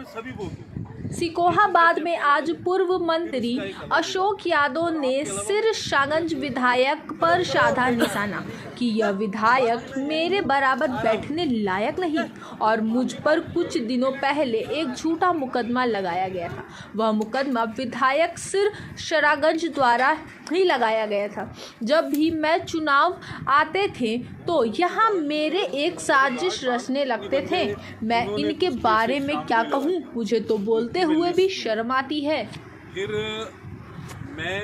सभी वोट होंगे। सिकोहाबाद में आज पूर्व मंत्री अशोक यादव ने सिरसागंज विधायक पर साधा निशाना कि यह विधायक मेरे बराबर बैठने लायक नहीं और मुझ पर कुछ दिनों पहले एक झूठा मुकदमा लगाया गया था। वह मुकदमा विधायक सिरसागंज द्वारा ही लगाया गया था। जब भी मैं चुनाव आते थे तो यहाँ मेरे एक साजिश रचने लगते थे। मैं इनके बारे में क्या कहूँ, मुझे तो बोलते हुए भी शर्म आती है। फिर मैं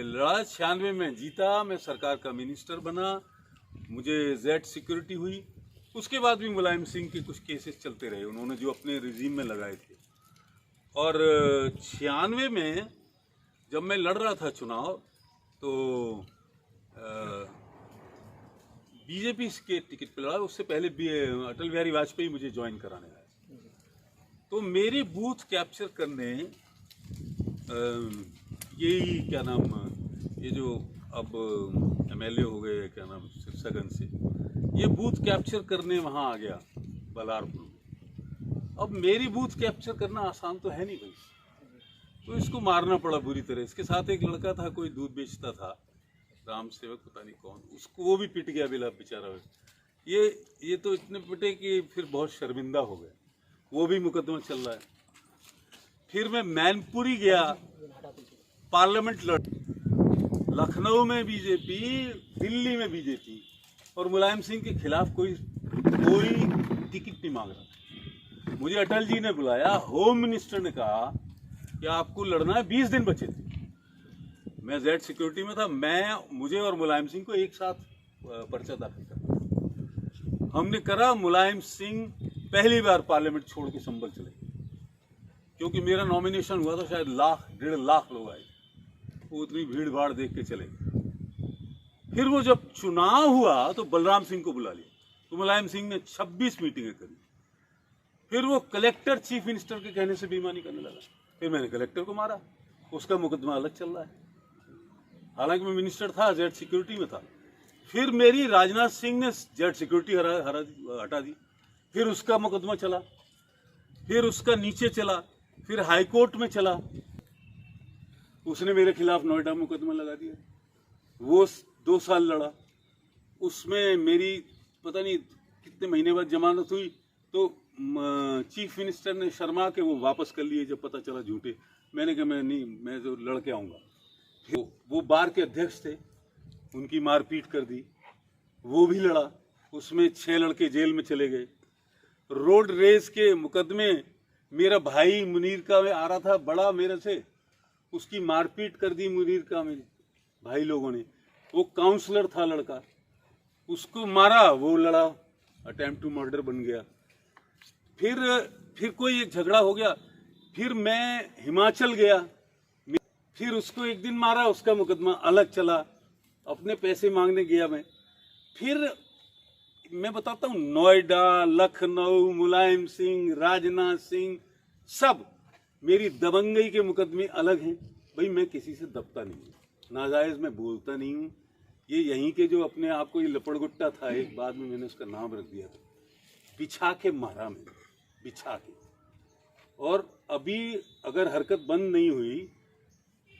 लड़ा 96 में जीता, मैं सरकार का मिनिस्टर बना, मुझे जेड सिक्योरिटी हुई। उसके बाद भी मुलायम सिंह के कुछ केसेस चलते रहे, उन्होंने जो अपने रिजीम में लगाए थे। और 96 में जब मैं लड़ रहा था चुनाव तो बीजेपी के टिकट पर लड़ा। उससे पहले अटल बिहारी वाजपेयी मुझे ज्वाइन कराने आए, तो मेरी बूथ कैप्चर करने यही क्या नाम, ये जो अब एमएलए हो गए क्या नाम सिरसागंज से, ये बूथ कैप्चर करने वहाँ आ गया बलारपुर में। अब मेरी बूथ कैप्चर करना आसान तो है नहीं भाई, तो इसको मारना पड़ा बुरी तरह। इसके साथ एक लड़का था, कोई दूध बेचता था, राम सेवक पता नहीं कौन, उसको वो भी पिट गया बिला बेचारा। ये तो इतने पिटे कि फिर बहुत शर्मिंदा हो गए, वो भी मुकदमा चल रहा है। फिर मैं मैनपुरी गया, पार्लियामेंट लड़, लखनऊ में बीजेपी, दिल्ली में बीजेपी, और मुलायम सिंह के खिलाफ कोई टिकट नहीं मांग रहा। मुझे अटल जी ने बुलाया, होम मिनिस्टर ने कहा कि आपको लड़ना है, 20 दिन बचे थे। मैं जेड सिक्योरिटी में था, मुझे और मुलायम सिंह को एक साथ पर्चा दाखिल करना हमने करा। मुलायम सिंह पहली बार पार्लियामेंट छोड़ के संभल चले, क्योंकि मेरा नॉमिनेशन हुआ था, शायद 1.5 लाख लोग आए, वो उतनी भीड़ भाड़ देख के चले। फिर वो जब चुनाव हुआ तो बलराम सिंह को बुला लिया, तो मुलायम सिंह ने 26 मीटिंगें करी। फिर वो कलेक्टर चीफ मिनिस्टर के कहने से बेईमानी करने लगा, फिर मैंने कलेक्टर को मारा, उसका मुकदमा अलग चल रहा है। हालांकि मैं मिनिस्टर था, जेड सिक्योरिटी में था। फिर मेरी राजनाथ सिंह ने जेड सिक्योरिटी हटा दी, फिर उसका मुकदमा चला, फिर उसका नीचे चला, फिर हाई कोर्ट में चला, उसने मेरे खिलाफ नोएडा मुकदमा लगा दिया। वो 2 साल लड़ा, उसमें मेरी पता नहीं कितने महीने बाद जमानत हुई, तो चीफ मिनिस्टर ने शर्मा के वो वापस कर लिए जब पता चला झूठे। मैंने कहा मैं तो लड़ के आऊँगा। वो बार के अध्यक्ष थे, उनकी मारपीट कर दी, वो भी लड़ा, उसमें 6 लड़के जेल में चले गए। रोड रेस के मुकदमे, मेरा भाई मुनीर का में आ रहा था बड़ा मेरे से, उसकी मारपीट कर दी मुनीर का मेरे भाई लोगों ने। वो काउंसलर था लड़का, उसको मारा, वो लड़ा, अटेम्प्ट टू मर्डर बन गया। फिर कोई एक झगड़ा हो गया, फिर मैं हिमाचल गया, फिर उसको एक दिन मारा, उसका मुकदमा अलग चला, अपने पैसे मांगने गया मैं। फिर मैं बताता हूँ, नोएडा, लखनऊ, मुलायम सिंह, राजनाथ सिंह, सब मेरी दबंगई के मुकदमे अलग हैं। भाई मैं किसी से दबता नहीं हूँ, नाजायज मैं बोलता नहीं हूँ। ये यहीं के जो अपने आप को ये लपड़गुट्टा था, एक बाद में मैंने उसका नाम रख दिया था, बिछा के मारा मैंने, बिछा के। और अभी अगर हरकत बंद नहीं हुई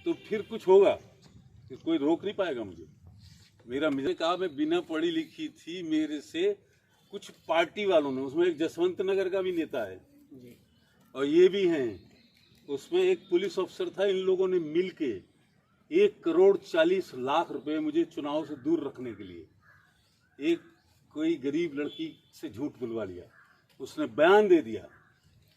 तो फिर कुछ होगा, फिर कोई रोक नहीं पाएगा मुझे। मुझे कहा, मैं बिना पढ़ी लिखी थी, मेरे से कुछ पार्टी वालों ने, उसमें एक जसवंत नगर का भी नेता है और ये भी हैं, उसमें एक पुलिस अफसर था, इन लोगों ने मिल के 1,40,00,000 रुपए मुझे चुनाव से दूर रखने के लिए एक कोई गरीब लड़की से झूठ बुलवा लिया। उसने बयान दे दिया,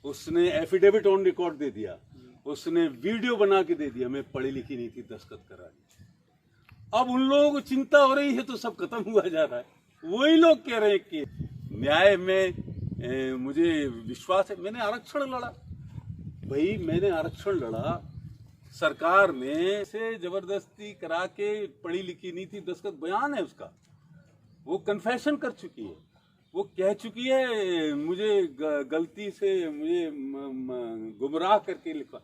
उसने एफिडेविट ऑन रिकॉर्ड दे दिया, उसने वीडियो बना के दे दिया, मैं पढ़ी लिखी नहीं थी, दस्तखत करा दी। अब उन लोगों को चिंता हो रही है तो सब खत्म हुआ जा रहा है। वही लोग कह रहे हैं कि न्याय में मुझे विश्वास है। मैंने आरक्षण लड़ा भाई, मैंने आरक्षण लड़ा, सरकार ने से जबरदस्ती करा के, पढ़ी लिखी नहीं थी, दस्तखत बयान है उसका, वो कन्फेशन कर चुकी है, वो कह चुकी है मुझे गलती से मुझे गुमराह करके लिखा,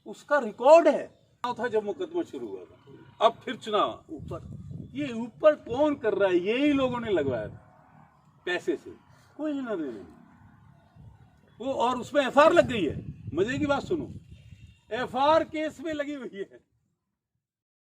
उसका रिकॉर्ड है। था जब मुकदमा शुरू हुआ था, अब फिर चुनाव ऊपर, ये ऊपर कौन कर रहा है? यही लोगों ने लगवाया था पैसे से, कोई लेना देना नहीं, वो और उसमें एफआर लग गई है। मजे की बात सुनो, एफआर केस में लगी हुई है।